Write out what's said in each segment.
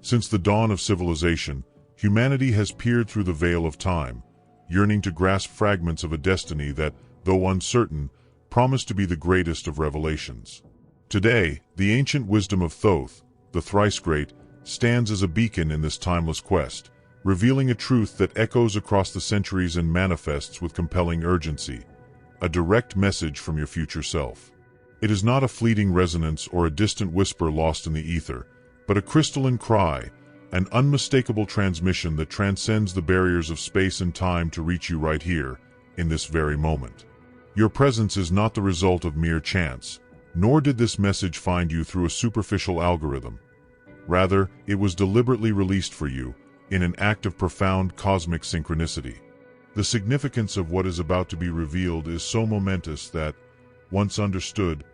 Since the dawn of civilization, humanity has peered through the veil of time, yearning to grasp fragments of a destiny that, though uncertain, promised to be the greatest of revelations. Today, the ancient wisdom of Thoth, the thrice great, stands as a beacon in this timeless quest, revealing a truth that echoes across the centuries and manifests with compelling urgency, a direct message from your future self. It is not a fleeting resonance or a distant whisper lost in the ether, but a crystalline cry, an unmistakable transmission that transcends the barriers of space and time to reach you right here, in this very moment. Your presence is not the result of mere chance, nor did this message find you through a superficial algorithm. Rather, it was deliberately released for you, in an act of profound cosmic synchronicity. The significance of what is about to be revealed is so momentous that, once understood,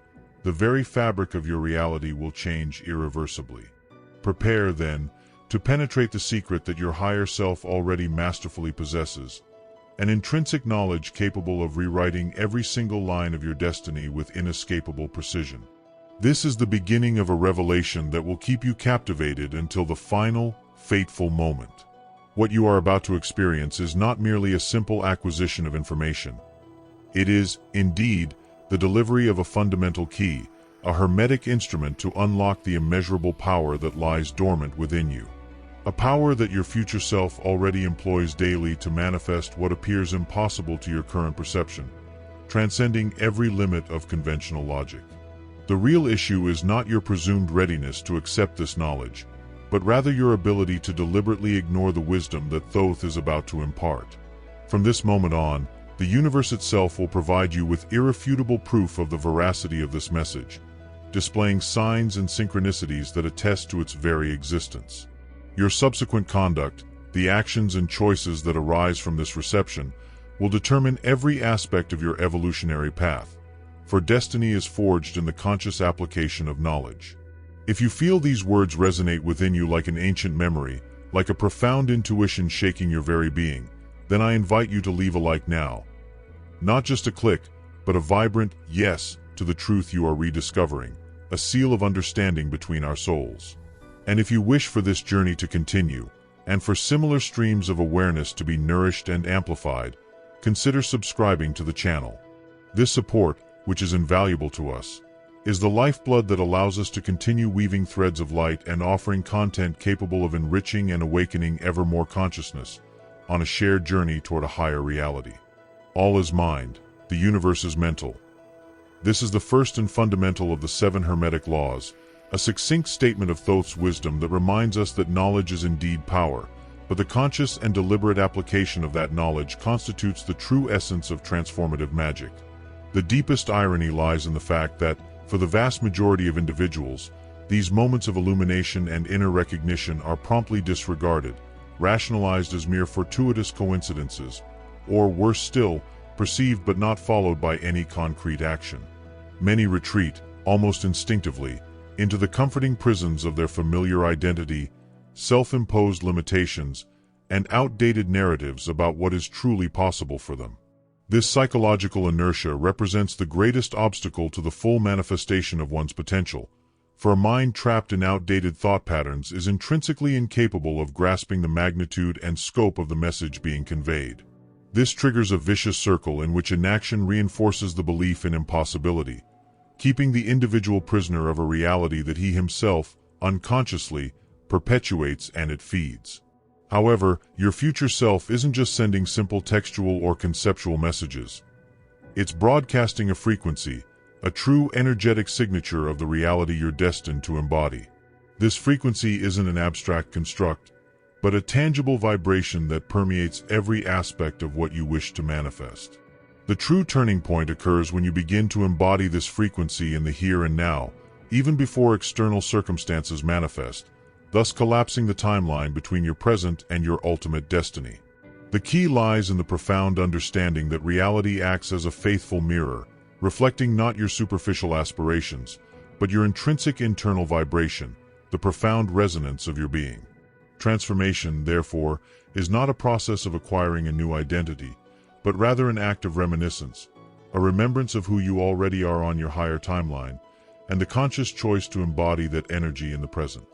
the very fabric of your reality will change irreversibly. Prepare, then, to penetrate the secret that your higher self already masterfully possesses, an intrinsic knowledge capable of rewriting every single line of your destiny with inescapable precision. This is the beginning of a revelation that will keep you captivated until the final, fateful moment. What you are about to experience is not merely a simple acquisition of information. It is, indeed, the delivery of a fundamental key, a hermetic instrument to unlock the immeasurable power that lies dormant within you. A power that your future self already employs daily to manifest what appears impossible to your current perception, transcending every limit of conventional logic. The real issue is not your presumed readiness to accept this knowledge, but rather your ability to deliberately ignore the wisdom that Thoth is about to impart. From this moment on, the universe itself will provide you with irrefutable proof of the veracity of this message, displaying signs and synchronicities that attest to its very existence. Your subsequent conduct, the actions and choices that arise from this reception, will determine every aspect of your evolutionary path, for destiny is forged in the conscious application of knowledge. If you feel these words resonate within you like an ancient memory, like a profound intuition shaking your very being, then I invite you to leave a like now. Not just a click, but a vibrant yes to the truth you are rediscovering, a seal of understanding between our souls. And if you wish for this journey to continue, and for similar streams of awareness to be nourished and amplified, consider subscribing to the channel. This support, which is invaluable to us, is the lifeblood that allows us to continue weaving threads of light and offering content capable of enriching and awakening ever more consciousness on a shared journey toward a higher reality. All is mind, the universe is mental. This is the first and fundamental of the 7 hermetic laws, a succinct statement of Thoth's wisdom that reminds us that knowledge is indeed power, but the conscious and deliberate application of that knowledge constitutes the true essence of transformative magic. The deepest irony lies in the fact that, for the vast majority of individuals, these moments of illumination and inner recognition are promptly disregarded, rationalized as mere fortuitous coincidences, or worse still, perceived but not followed by any concrete action. Many retreat, almost instinctively, into the comforting prisons of their familiar identity, self-imposed limitations, and outdated narratives about what is truly possible for them. This psychological inertia represents the greatest obstacle to the full manifestation of one's potential, for a mind trapped in outdated thought patterns is intrinsically incapable of grasping the magnitude and scope of the message being conveyed. This triggers a vicious circle in which inaction reinforces the belief in impossibility, keeping the individual prisoner of a reality that he himself, unconsciously, perpetuates and it feeds. However, your future self isn't just sending simple textual or conceptual messages. It's broadcasting a frequency, a true energetic signature of the reality you're destined to embody. This frequency isn't an abstract construct, but a tangible vibration that permeates every aspect of what you wish to manifest. The true turning point occurs when you begin to embody this frequency in the here and now, even before external circumstances manifest, thus collapsing the timeline between your present and your ultimate destiny. The key lies in the profound understanding that reality acts as a faithful mirror, reflecting not your superficial aspirations, but your intrinsic internal vibration, the profound resonance of your being. Transformation, therefore, is not a process of acquiring a new identity, but rather an act of reminiscence, a remembrance of who you already are on your higher timeline, and the conscious choice to embody that energy in the present.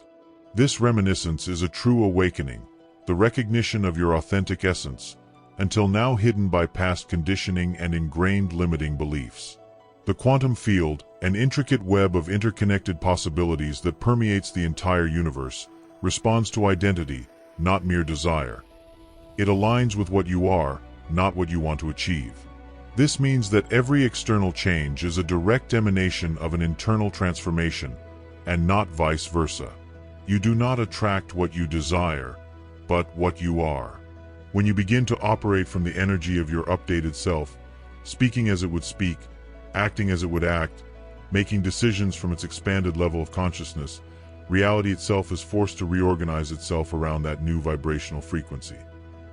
This reminiscence is a true awakening, the recognition of your authentic essence, until now hidden by past conditioning and ingrained limiting beliefs. The quantum field, an intricate web of interconnected possibilities that permeates the entire universe, responds to identity, not mere desire. It aligns with what you are, not what you want to achieve. This means that every external change is a direct emanation of an internal transformation, and not vice versa. You do not attract what you desire, but what you are. When you begin to operate from the energy of your updated self, speaking as it would speak, acting as it would act, making decisions from its expanded level of consciousness, reality itself is forced to reorganize itself around that new vibrational frequency.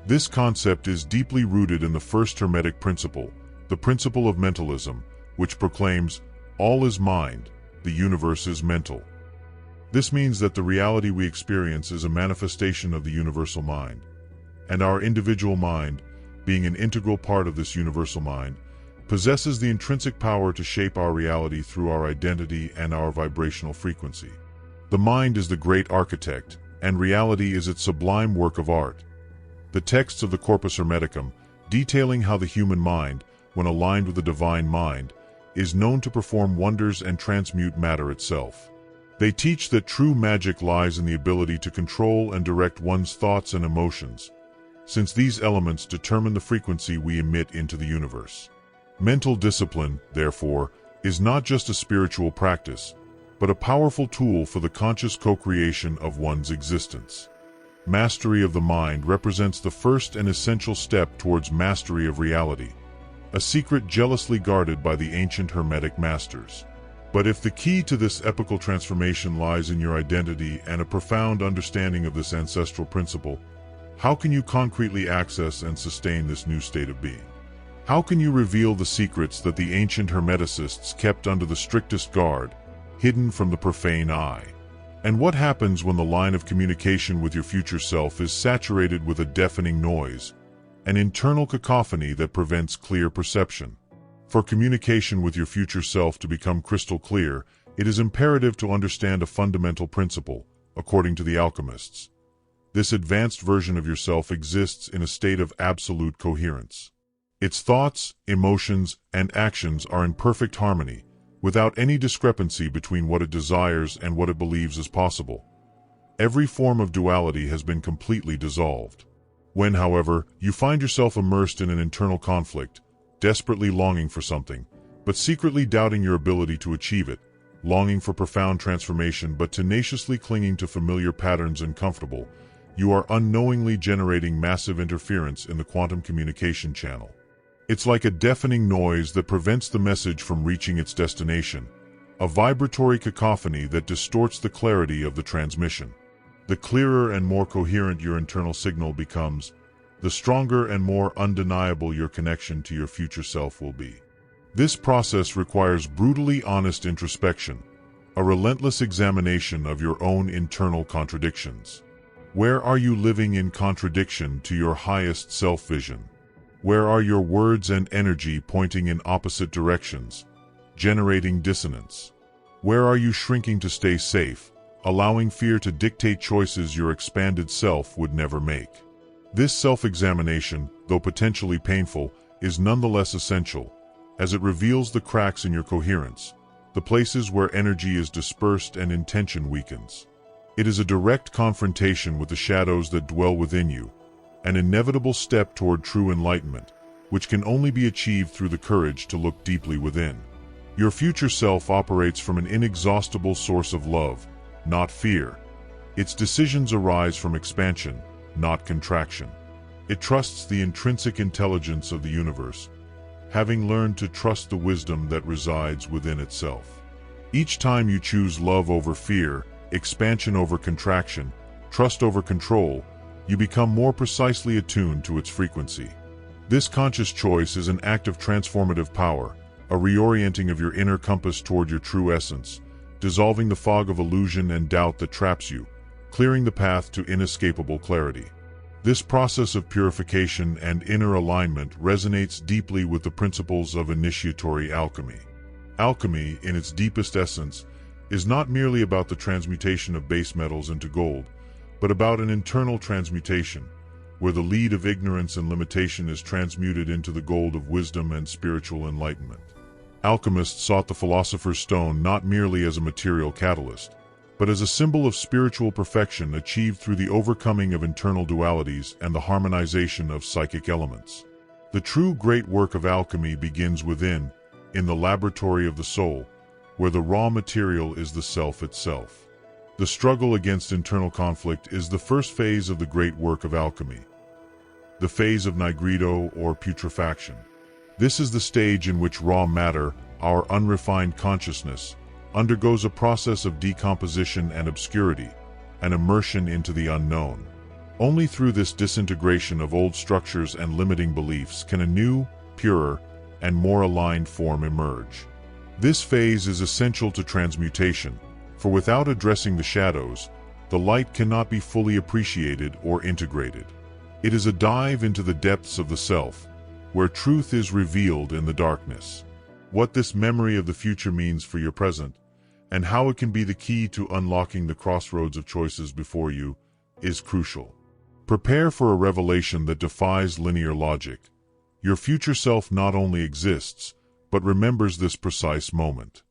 This concept is deeply rooted in the first hermetic principle, the principle of mentalism, which proclaims, all is mind, the universe is mental. This means that the reality we experience is a manifestation of the universal mind, and our individual mind, being an integral part of this universal mind, possesses the intrinsic power to shape our reality through our identity and our vibrational frequency. The mind is the great architect, and reality is its sublime work of art. The texts of the Corpus Hermeticum, detailing how the human mind, when aligned with the divine mind, is known to perform wonders and transmute matter itself. They teach that true magic lies in the ability to control and direct one's thoughts and emotions, since these elements determine the frequency we emit into the universe. Mental discipline, therefore, is not just a spiritual practice, but a powerful tool for the conscious co-creation of one's existence. Mastery of the mind represents the first and essential step towards mastery of reality, a secret jealously guarded by the ancient Hermetic masters. But if the key to this epical transformation lies in your identity and a profound understanding of this ancestral principle, how can you concretely access and sustain this new state of being? How can you reveal the secrets that the ancient Hermeticists kept under the strictest guard, hidden from the profane eye? And what happens when the line of communication with your future self is saturated with a deafening noise, an internal cacophony that prevents clear perception? For communication with your future self to become crystal clear, it is imperative to understand a fundamental principle, according to the alchemists. This advanced version of yourself exists in a state of absolute coherence. Its thoughts, emotions, and actions are in perfect harmony, without any discrepancy between what it desires and what it believes is possible. Every form of duality has been completely dissolved. When, however, you find yourself immersed in an internal conflict, desperately longing for something, but secretly doubting your ability to achieve it, longing for profound transformation but tenaciously clinging to familiar patterns and comfortable, you are unknowingly generating massive interference in the quantum communication channel. It's like a deafening noise that prevents the message from reaching its destination, a vibratory cacophony that distorts the clarity of the transmission. The clearer and more coherent your internal signal becomes, the stronger and more undeniable your connection to your future self will be. This process requires brutally honest introspection, a relentless examination of your own internal contradictions. Where are you living in contradiction to your highest self-vision? Where are your words and energy pointing in opposite directions, generating dissonance? Where are you shrinking to stay safe, allowing fear to dictate choices your expanded self would never make? This self-examination, though potentially painful, is nonetheless essential, as it reveals the cracks in your coherence, the places where energy is dispersed and intention weakens. It is a direct confrontation with the shadows that dwell within you, an inevitable step toward true enlightenment, which can only be achieved through the courage to look deeply within. Your future self operates from an inexhaustible source of love, not fear. Its decisions arise from expansion, not contraction. It trusts the intrinsic intelligence of the universe, having learned to trust the wisdom that resides within itself. Each time you choose love over fear, expansion over contraction, trust over control, you become more precisely attuned to its frequency. This conscious choice is an act of transformative power, a reorienting of your inner compass toward your true essence, dissolving the fog of illusion and doubt that traps you, clearing the path to inescapable clarity. This process of purification and inner alignment resonates deeply with the principles of initiatory alchemy. Alchemy, in its deepest essence, is not merely about the transmutation of base metals into gold, but about an internal transmutation, where the lead of ignorance and limitation is transmuted into the gold of wisdom and spiritual enlightenment. Alchemists sought the philosopher's stone not merely as a material catalyst, but as a symbol of spiritual perfection achieved through the overcoming of internal dualities and the harmonization of psychic elements. The true great work of alchemy begins within, in the laboratory of the soul, where the raw material is the self itself. The struggle against internal conflict is the first phase of the great work of alchemy, the phase of nigredo or putrefaction. This is the stage in which raw matter, our unrefined consciousness, undergoes a process of decomposition and obscurity, an immersion into the unknown. Only through this disintegration of old structures and limiting beliefs can a new, purer, and more aligned form emerge. This phase is essential to transmutation, for without addressing the shadows, the light cannot be fully appreciated or integrated. It is a dive into the depths of the self, where truth is revealed in the darkness. What this memory of the future means for your present, and how it can be the key to unlocking the crossroads of choices before you, is crucial. Prepare for a revelation that defies linear logic. Your future self not only exists, but remembers this precise moment.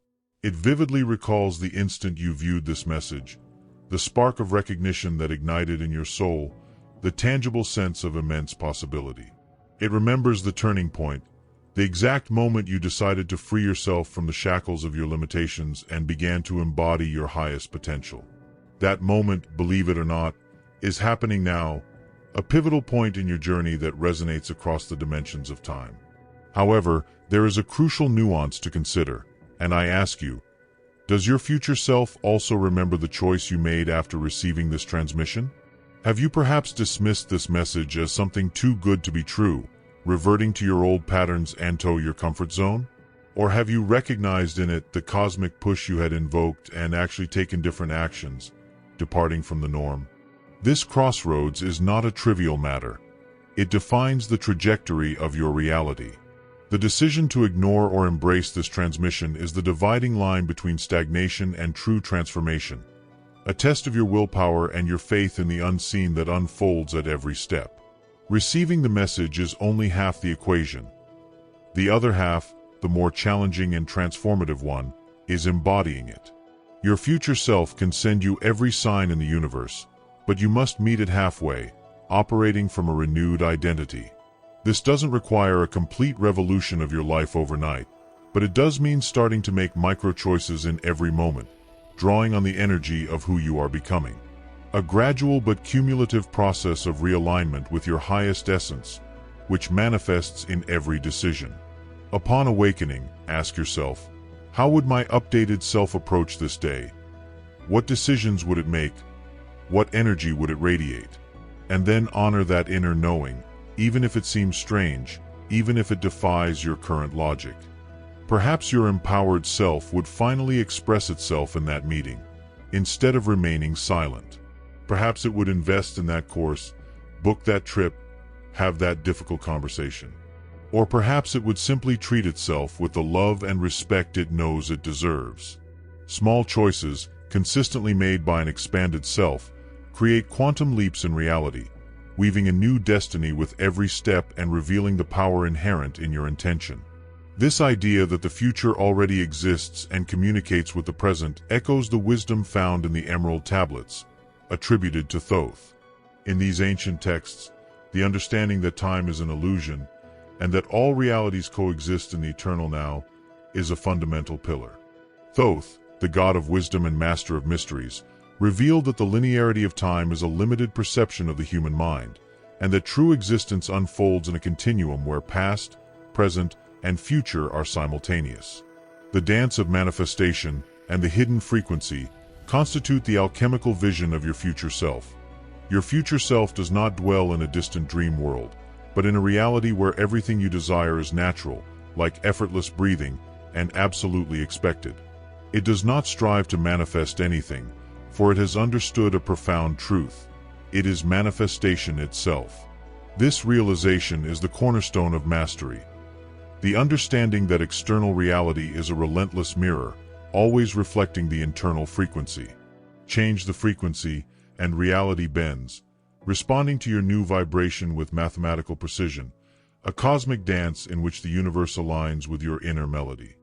It vividly recalls the instant you viewed this message, the spark of recognition that ignited in your soul, the tangible sense of immense possibility. It remembers the turning point, the exact moment you decided to free yourself from the shackles of your limitations and began to embody your highest potential. That moment, believe it or not, is happening now, a pivotal point in your journey that resonates across the dimensions of time. However, there is a crucial nuance to consider, and I ask you, does your future self also remember the choice you made after receiving this transmission? Have you perhaps dismissed this message as something too good to be true, reverting to your old patterns and to your comfort zone? Or have you recognized in it the cosmic push you had invoked and actually taken different actions, departing from the norm? This crossroads is not a trivial matter. It defines the trajectory of your reality. The decision to ignore or embrace this transmission is the dividing line between stagnation and true transformation, a test of your willpower and your faith in the unseen that unfolds at every step. Receiving the message is only half the equation. The other half, the more challenging and transformative one, is embodying it. Your future self can send you every sign in the universe, but you must meet it halfway, operating from a renewed identity. This doesn't require a complete revolution of your life overnight, but it does mean starting to make micro-choices in every moment, drawing on the energy of who you are becoming. A gradual but cumulative process of realignment with your highest essence, which manifests in every decision. Upon awakening, ask yourself, how would my updated self approach this day? What decisions would it make? What energy would it radiate? And then honor that inner knowing, even if it seems strange, even if it defies your current logic. Perhaps your empowered self would finally express itself in that meeting, instead of remaining silent. Perhaps it would invest in that course, book that trip, have that difficult conversation. Or perhaps it would simply treat itself with the love and respect it knows it deserves. Small choices, consistently made by an expanded self, create quantum leaps in reality, weaving a new destiny with every step and revealing the power inherent in your intention. This idea that the future already exists and communicates with the present echoes the wisdom found in the Emerald Tablets, attributed to Thoth. In these ancient texts, the understanding that time is an illusion and that all realities coexist in the eternal now is a fundamental pillar. Thoth, the god of wisdom and master of mysteries, revealed that the linearity of time is a limited perception of the human mind, and that true existence unfolds in a continuum where past, present, and future are simultaneous. The dance of manifestation and the hidden frequency constitute the alchemical vision of your future self. Your future self does not dwell in a distant dream world, but in a reality where everything you desire is natural, like effortless breathing, and absolutely expected. It does not strive to manifest anything, for it has understood a profound truth. It is manifestation itself. This realization is the cornerstone of mastery. The understanding that external reality is a relentless mirror, always reflecting the internal frequency. Change the frequency, and reality bends, responding to your new vibration with mathematical precision, a cosmic dance in which the universe aligns with your inner melody.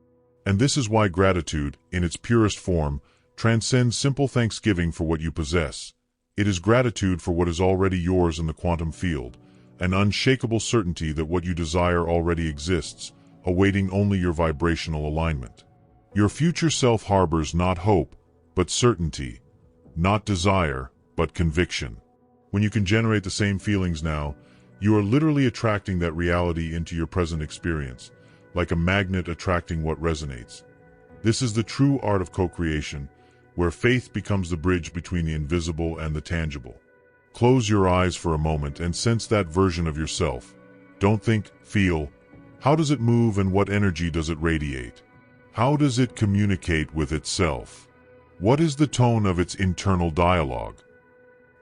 And this is why gratitude, in its purest form, transcends simple thanksgiving for what you possess. It is gratitude for what is already yours in the quantum field, an unshakable certainty that what you desire already exists, awaiting only your vibrational alignment. Your future self harbors not hope, but certainty, not desire, but conviction. When you can generate the same feelings now, you are literally attracting that reality into your present experience, like a magnet attracting what resonates. This is the true art of co-creation, where faith becomes the bridge between the invisible and the tangible. Close your eyes for a moment and sense that version of yourself. Don't think, feel. How does it move and what energy does it radiate? How does it communicate with itself? What is the tone of its internal dialogue?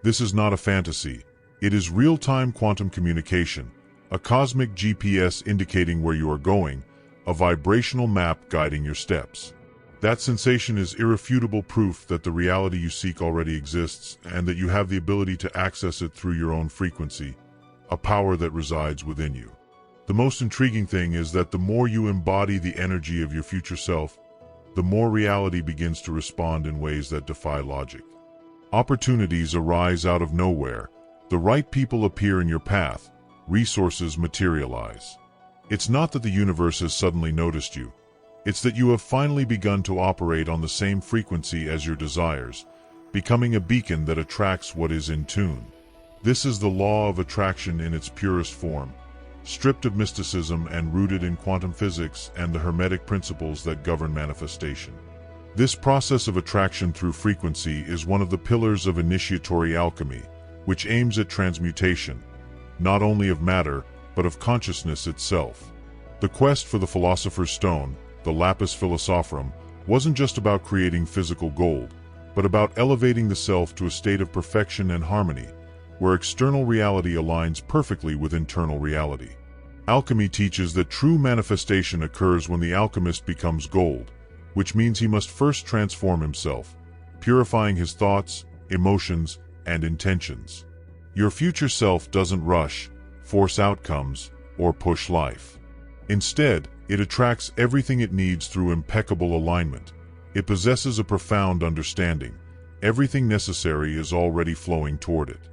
This is not a fantasy. It is real-time quantum communication, a cosmic GPS indicating where you are going, a vibrational map guiding your steps. That sensation is irrefutable proof that the reality you seek already exists and that you have the ability to access it through your own frequency, a power that resides within you. The most intriguing thing is that the more you embody the energy of your future self, the more reality begins to respond in ways that defy logic. Opportunities arise out of nowhere. The right people appear in your path. Resources materialize. It's not that the universe has suddenly noticed you. It's that you have finally begun to operate on the same frequency as your desires, becoming a beacon that attracts what is in tune. This is the law of attraction in its purest form, stripped of mysticism and rooted in quantum physics and the hermetic principles that govern manifestation. This process of attraction through frequency is one of the pillars of initiatory alchemy, which aims at transmutation, not only of matter, but of consciousness itself. The quest for the philosopher's stone, the lapis philosophorum, wasn't just about creating physical gold, but about elevating the self to a state of perfection and harmony, where external reality aligns perfectly with internal reality. Alchemy teaches that true manifestation occurs when the alchemist becomes gold, which means he must first transform himself, purifying his thoughts, emotions, and intentions. Your future self doesn't rush, force outcomes, or push life. Instead, it attracts everything it needs through impeccable alignment. It possesses a profound understanding. Everything necessary is already flowing toward it.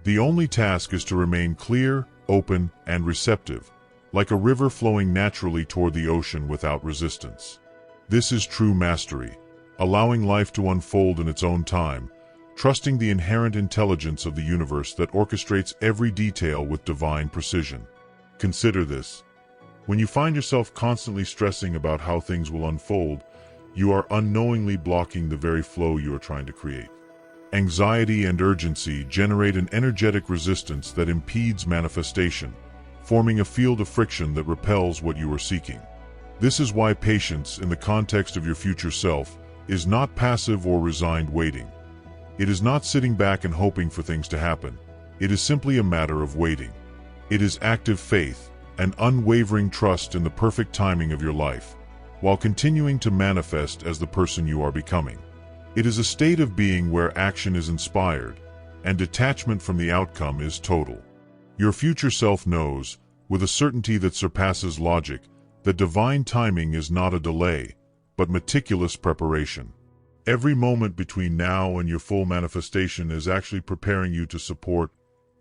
The only task is to remain clear, open, and receptive, like a river flowing naturally toward the ocean without resistance. This is true mastery, allowing life to unfold in its own time, trusting the inherent intelligence of the universe that orchestrates every detail with divine precision. Consider this. When you find yourself constantly stressing about how things will unfold, you are unknowingly blocking the very flow you are trying to create. Anxiety and urgency generate an energetic resistance that impedes manifestation, forming a field of friction that repels what you are seeking. This is why patience, in the context of your future self, is not passive or resigned waiting. It is not sitting back and hoping for things to happen. It is simply a matter of waiting. It is active faith, an unwavering trust in the perfect timing of your life, while continuing to manifest as the person you are becoming. It is a state of being where action is inspired, and detachment from the outcome is total. Your future self knows, with a certainty that surpasses logic, that divine timing is not a delay, but meticulous preparation. Every moment between now and your full manifestation is actually preparing you to support,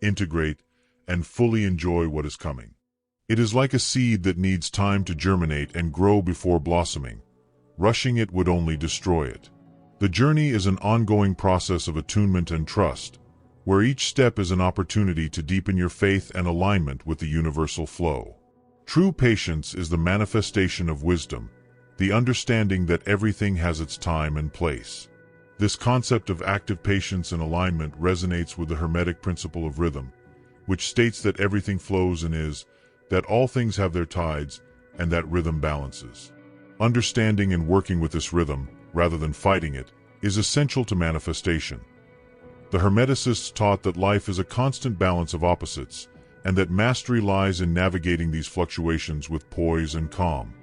integrate, and fully enjoy what is coming. It is like a seed that needs time to germinate and grow before blossoming. Rushing it would only destroy it. The journey is an ongoing process of attunement and trust, where each step is an opportunity to deepen your faith and alignment with the universal flow. True patience is the manifestation of wisdom, the understanding that everything has its time and place. This concept of active patience and alignment resonates with the hermetic principle of rhythm, which states that everything flows and is, that all things have their tides, and that rhythm balances. Understanding and working with this rhythm, rather than fighting it, is essential to manifestation. The Hermeticists taught that life is a constant balance of opposites, and that mastery lies in navigating these fluctuations with poise and calm.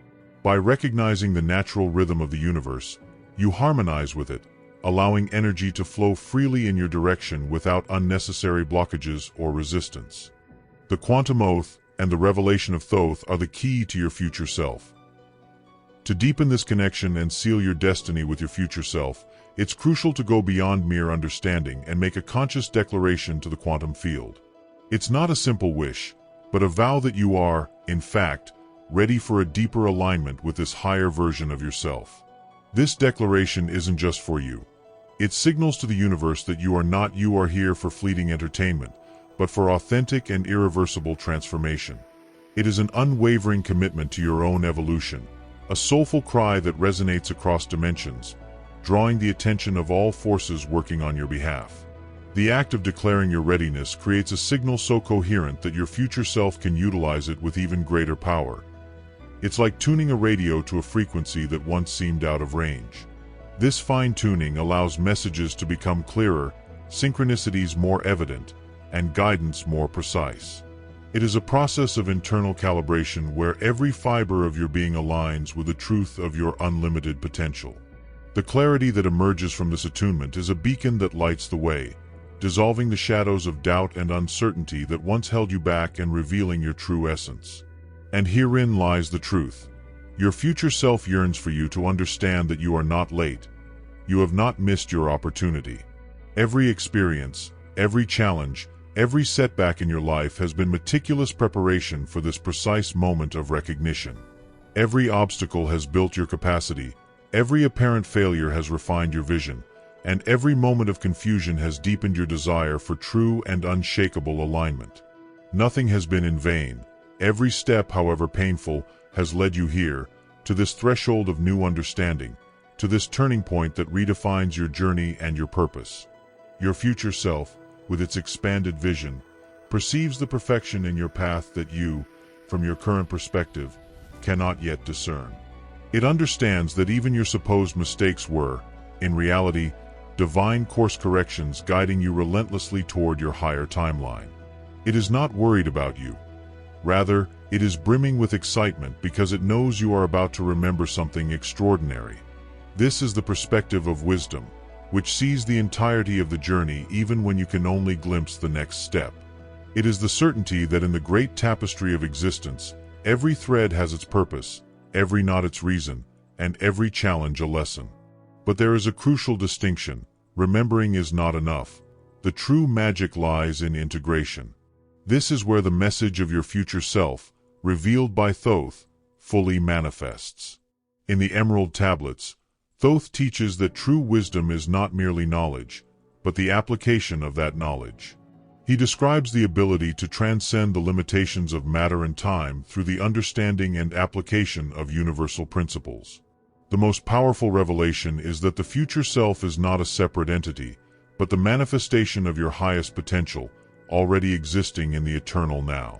By recognizing the natural rhythm of the universe, You harmonize with it, allowing energy to flow freely in your direction without unnecessary blockages or resistance. The quantum oath and the revelation of Thoth are the key to your future self. To deepen this connection and seal your destiny with your future self, it's crucial to go beyond mere understanding and make a conscious declaration to the quantum field. It's not a simple wish, but a vow that you are, in fact, ready for a deeper alignment with this higher version of yourself. This declaration isn't just for you. It signals to the universe that you are here for fleeting entertainment, but for authentic and irreversible transformation. It is an unwavering commitment to your own evolution, a soulful cry that resonates across dimensions, drawing the attention of all forces working on your behalf. The act of declaring your readiness creates a signal so coherent that your future self can utilize it with even greater power. It's like tuning a radio to a frequency that once seemed out of range. This fine-tuning allows messages to become clearer, synchronicities more evident, and guidance more precise. It is a process of internal calibration where every fiber of your being aligns with the truth of your unlimited potential. The clarity that emerges from this attunement is a beacon that lights the way, dissolving the shadows of doubt and uncertainty that once held you back and revealing your true essence. And herein lies the truth. Your future self yearns for you to understand that you are not late. You have not missed your opportunity. Every experience, every challenge, every setback in your life has been meticulous preparation for this precise moment of recognition. Every obstacle has built your capacity, every apparent failure has refined your vision, and every moment of confusion has deepened your desire for true and unshakable alignment. Nothing has been in vain. Every step, however painful, has led you here, to this threshold of new understanding, to this turning point that redefines your journey and your purpose. Your future self, with its expanded vision, perceives the perfection in your path that you, from your current perspective, cannot yet discern. It understands that even your supposed mistakes were, in reality, divine course corrections guiding you relentlessly toward your higher timeline. It is not worried about you. Rather, it is brimming with excitement because it knows you are about to remember something extraordinary. This is the perspective of wisdom, which sees the entirety of the journey even when you can only glimpse the next step. It is the certainty that in the great tapestry of existence, every thread has its purpose, every knot its reason, and every challenge a lesson. But there is a crucial distinction. Remembering is not enough. The true magic lies in integration. This is where the message of your future self, revealed by Thoth, fully manifests. In the Emerald Tablets, Thoth teaches that true wisdom is not merely knowledge, but the application of that knowledge. He describes the ability to transcend the limitations of matter and time through the understanding and application of universal principles. The most powerful revelation is that the future self is not a separate entity, but the manifestation of your highest potential, already existing in the eternal now.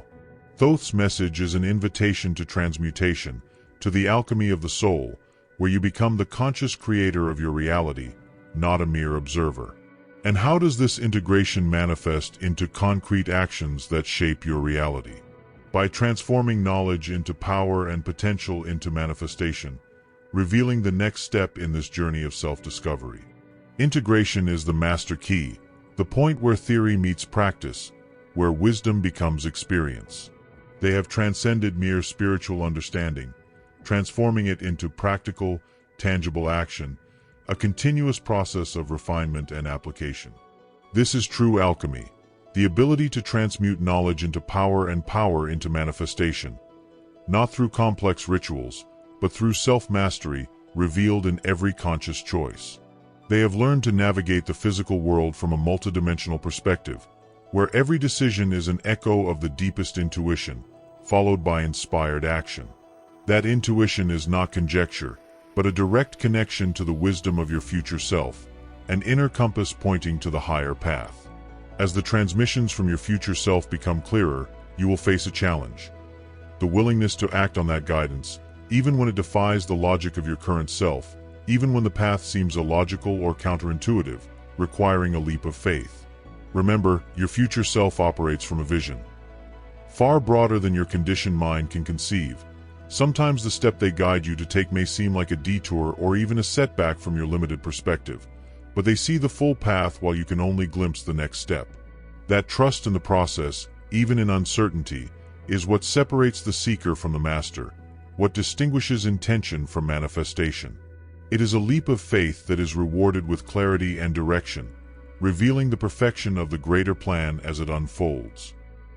Thoth's message is an invitation to transmutation, to the alchemy of the soul, where you become the conscious creator of your reality, not a mere observer. And how does this integration manifest into concrete actions that shape your reality? By transforming knowledge into power and potential into manifestation, revealing the next step in this journey of self-discovery. Integration is the master key, the point where theory meets practice, where wisdom becomes experience. They have transcended mere spiritual understanding, transforming it into practical, tangible action, a continuous process of refinement and application. This is true alchemy, the ability to transmute knowledge into power and power into manifestation, not through complex rituals, but through self-mastery revealed in every conscious choice. They have learned to navigate the physical world from a multidimensional perspective, where every decision is an echo of the deepest intuition, followed by inspired action. That intuition is not conjecture, but a direct connection to the wisdom of your future self, an inner compass pointing to the higher path. As the transmissions from your future self become clearer, you will face a challenge. The willingness to act on that guidance, even when it defies the logic of your current self, even when the path seems illogical or counterintuitive, requiring a leap of faith. Remember, your future self operates from a vision, far broader than your conditioned mind can conceive, Sometimes the step they guide you to take may seem like a detour or even a setback from your limited perspective, but they see the full path while you can only glimpse the next step. That trust in the process, even in uncertainty, is what separates the seeker from the master, what distinguishes intention from manifestation. It is a leap of faith that is rewarded with clarity and direction, revealing the perfection of the greater plan as it unfolds.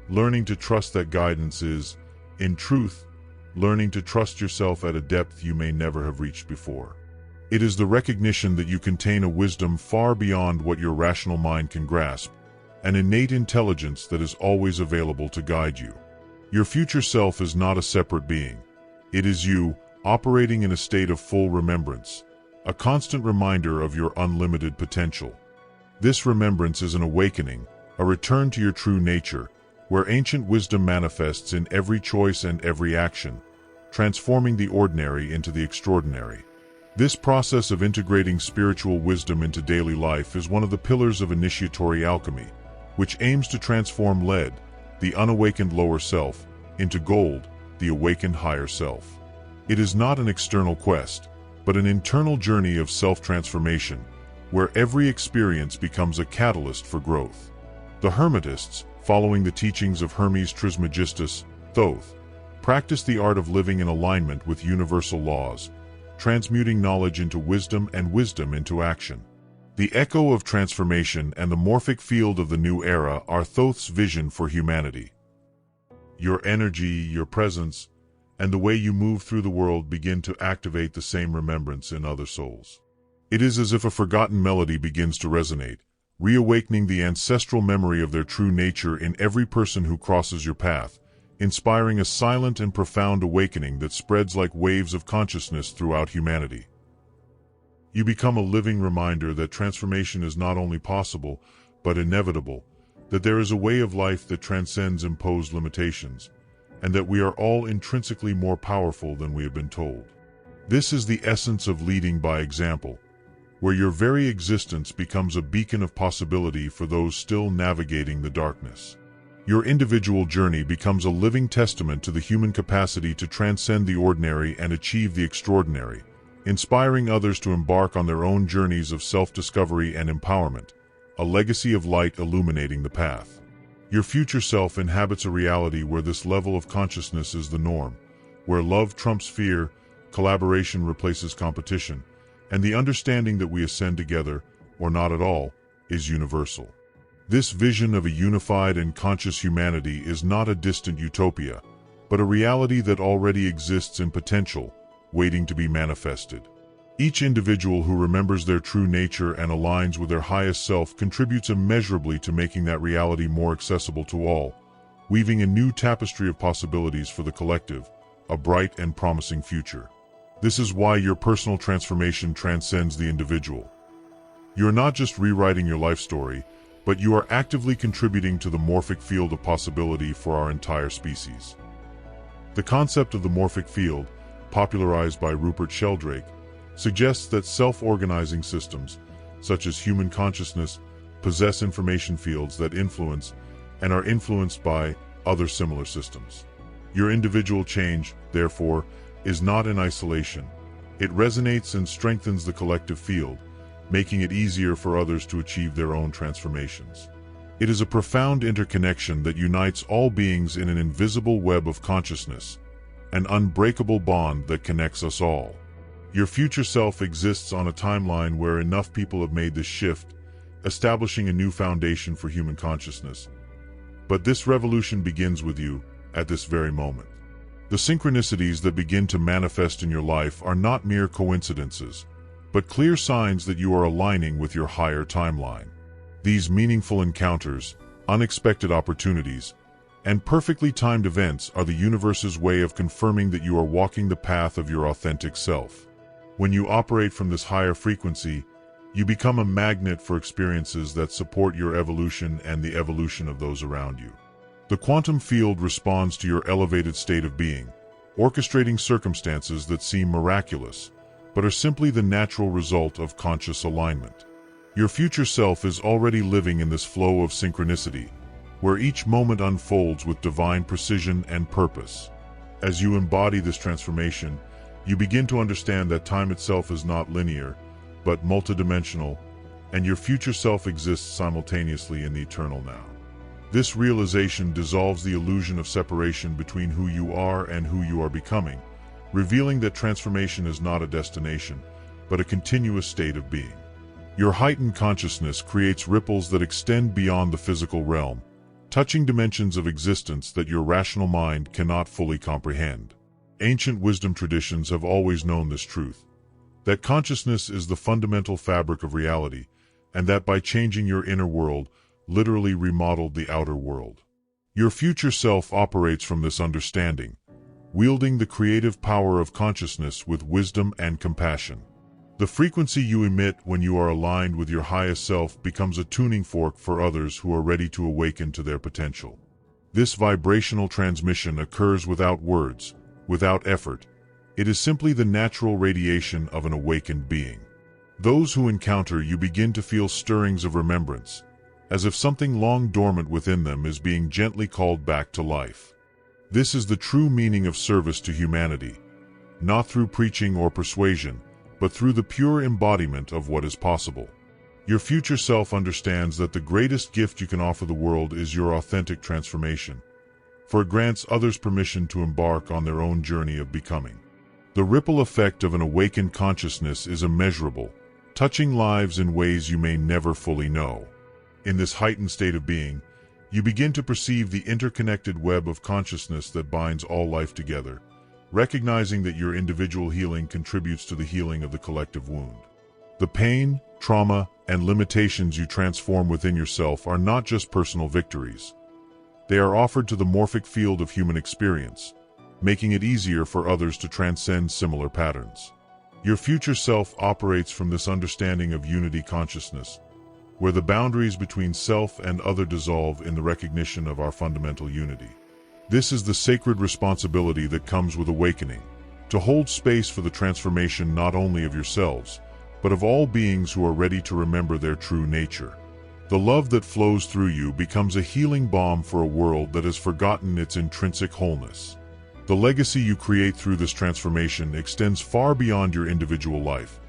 Learning to trust that guidance is, in truth, learning to trust yourself at a depth you may never have reached before. It is the recognition that you contain a wisdom far beyond what your rational mind can grasp, an innate intelligence that is always available to guide you. Your future self is not a separate being. It is you, operating in a state of full remembrance, a constant reminder of your unlimited potential. This remembrance is an awakening, a return to your true nature, where ancient wisdom manifests in every choice and every action, transforming the ordinary into the extraordinary. This process of integrating spiritual wisdom into daily life is one of the pillars of initiatory alchemy, which aims to transform lead, the unawakened lower self, into gold, the awakened higher self. It is not an external quest, but an internal journey of self-transformation, where every experience becomes a catalyst for growth. The Hermetists, following the teachings of Hermes Trismegistus, Thoth, practice the art of living in alignment with universal laws, transmuting knowledge into wisdom and wisdom into action. The echo of transformation and the morphic field of the new era are Thoth's vision for humanity. Your energy, your presence, and the way you move through the world begin to activate the same remembrance in other souls. It is as if a forgotten melody begins to resonate, reawakening the ancestral memory of their true nature in every person who crosses your path, inspiring a silent and profound awakening that spreads like waves of consciousness throughout humanity. You become a living reminder that transformation is not only possible, but inevitable, that there is a way of life that transcends imposed limitations, and that we are all intrinsically more powerful than we have been told. This is the essence of leading by example, where your very existence becomes a beacon of possibility for those still navigating the darkness. Your individual journey becomes a living testament to the human capacity to transcend the ordinary and achieve the extraordinary, inspiring others to embark on their own journeys of self-discovery and empowerment, a legacy of light illuminating the path. Your future self inhabits a reality where this level of consciousness is the norm, where love trumps fear, collaboration replaces competition, and the understanding that we ascend together, or not at all, is universal. This vision of a unified and conscious humanity is not a distant utopia, but a reality that already exists in potential, waiting to be manifested. Each individual who remembers their true nature and aligns with their highest self contributes immeasurably to making that reality more accessible to all, weaving a new tapestry of possibilities for the collective, a bright and promising future. This is why your personal transformation transcends the individual. You are not just rewriting your life story, but you are actively contributing to the morphic field of possibility for our entire species. The concept of the morphic field, popularized by Rupert Sheldrake, suggests that self-organizing systems, such as human consciousness, possess information fields that influence and are influenced by other similar systems. Your individual change, therefore, is not in isolation. It resonates and strengthens the collective field, making it easier for others to achieve their own transformations. It is a profound interconnection that unites all beings in an invisible web of consciousness, an unbreakable bond that connects us all. Your future self exists on a timeline where enough people have made this shift, establishing a new foundation for human consciousness. But this revolution begins with you, at this very moment. The synchronicities that begin to manifest in your life are not mere coincidences, but clear signs that you are aligning with your higher timeline. These meaningful encounters, unexpected opportunities, and perfectly timed events are the universe's way of confirming that you are walking the path of your authentic self. When you operate from this higher frequency, you become a magnet for experiences that support your evolution and the evolution of those around you. The quantum field responds to your elevated state of being, orchestrating circumstances that seem miraculous, but are simply the natural result of conscious alignment. Your future self is already living in this flow of synchronicity, where each moment unfolds with divine precision and purpose. As you embody this transformation, you begin to understand that time itself is not linear, but multidimensional, and your future self exists simultaneously in the eternal now. This realization dissolves the illusion of separation between who you are and who you are becoming, revealing that transformation is not a destination, but a continuous state of being. Your heightened consciousness creates ripples that extend beyond the physical realm, touching dimensions of existence that your rational mind cannot fully comprehend. Ancient wisdom traditions have always known this truth, that consciousness is the fundamental fabric of reality, and that by changing your inner world, literally remodeled the outer world. Your future self operates from this understanding, wielding the creative power of consciousness with wisdom and compassion. The frequency you emit when you are aligned with your highest self becomes a tuning fork for others who are ready to awaken to their potential. This vibrational transmission occurs without words, without effort. It is simply the natural radiation of an awakened being. Those who encounter you begin to feel stirrings of remembrance, as if something long dormant within them is being gently called back to life. This is the true meaning of service to humanity, not through preaching or persuasion, but through the pure embodiment of what is possible. Your future self understands that the greatest gift you can offer the world is your authentic transformation, for it grants others permission to embark on their own journey of becoming. The ripple effect of an awakened consciousness is immeasurable, touching lives in ways you may never fully know. In this heightened state of being, you begin to perceive the interconnected web of consciousness that binds all life together, recognizing that your individual healing contributes to the healing of the collective wound. The pain, trauma, and limitations you transform within yourself are not just personal victories. They are offered to the morphic field of human experience, making it easier for others to transcend similar patterns. Your future self operates from this understanding of unity consciousness, where the boundaries between self and other dissolve in the recognition of our fundamental unity. This is the sacred responsibility that comes with awakening, to hold space for the transformation not only of yourselves, but of all beings who are ready to remember their true nature. The love that flows through you becomes a healing balm for a world that has forgotten its intrinsic wholeness. The legacy you create through this transformation extends far beyond your individual life,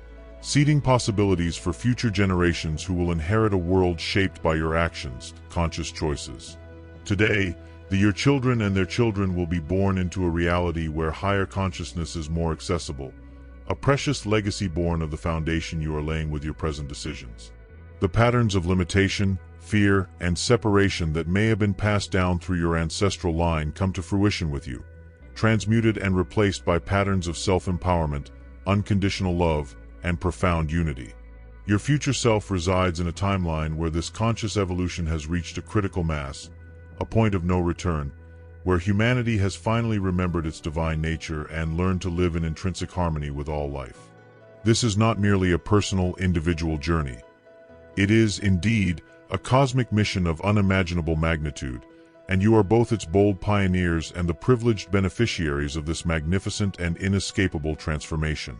seeding possibilities for future generations who will inherit a world shaped by your actions, conscious choices. Today, your children and their children will be born into a reality where higher consciousness is more accessible, a precious legacy born of the foundation you are laying with your present decisions. The patterns of limitation, fear, and separation that may have been passed down through your ancestral line come to fruition with you, transmuted and replaced by patterns of self-empowerment, unconditional love, and profound unity. Your future self resides in a timeline where this conscious evolution has reached a critical mass, a point of no return, where humanity has finally remembered its divine nature and learned to live in intrinsic harmony with all life. This is not merely a personal, individual journey. It is, indeed, a cosmic mission of unimaginable magnitude, and you are both its bold pioneers and the privileged beneficiaries of this magnificent and inescapable transformation.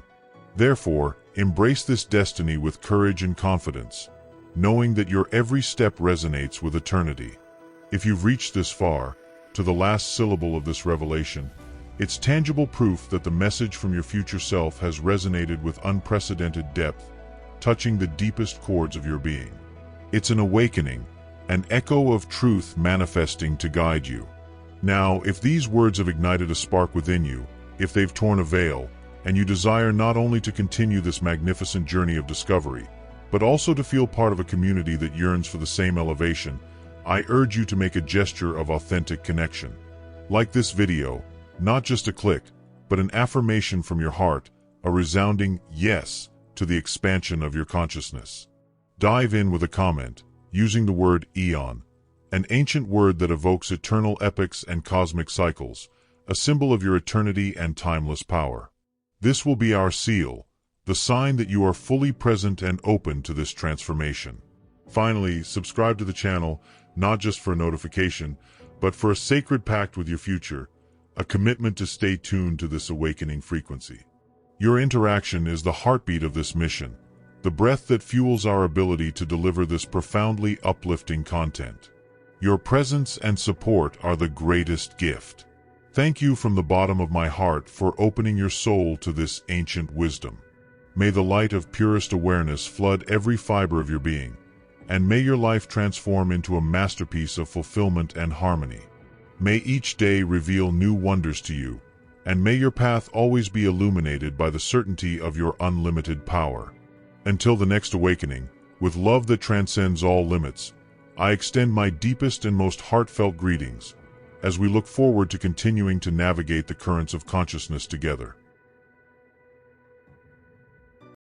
Therefore, embrace this destiny with courage and confidence, knowing that your every step resonates with eternity. If you've reached this far, to the last syllable of this revelation, it's tangible proof that the message from your future self has resonated with unprecedented depth, touching the deepest chords of your being. It's an awakening, an echo of truth manifesting to guide you. Now, if these words have ignited a spark within you, if they've torn a veil, and you desire not only to continue this magnificent journey of discovery, but also to feel part of a community that yearns for the same elevation, I urge you to make a gesture of authentic connection. Like this video, not just a click, but an affirmation from your heart, a resounding yes to the expansion of your consciousness. Dive in with a comment, using the word eon, an ancient word that evokes eternal epochs and cosmic cycles, a symbol of your eternity and timeless power. This will be our seal, the sign that you are fully present and open to this transformation. Finally, subscribe to the channel, not just for a notification, but for a sacred pact with your future, a commitment to stay tuned to this awakening frequency. Your interaction is the heartbeat of this mission, the breath that fuels our ability to deliver this profoundly uplifting content. Your presence and support are the greatest gift. Thank you from the bottom of my heart for opening your soul to this ancient wisdom. May the light of purest awareness flood every fiber of your being, and may your life transform into a masterpiece of fulfillment and harmony. May each day reveal new wonders to you, and may your path always be illuminated by the certainty of your unlimited power. Until the next awakening, with love that transcends all limits, I extend my deepest and most heartfelt greetings, as we look forward to continuing to navigate the currents of consciousness together.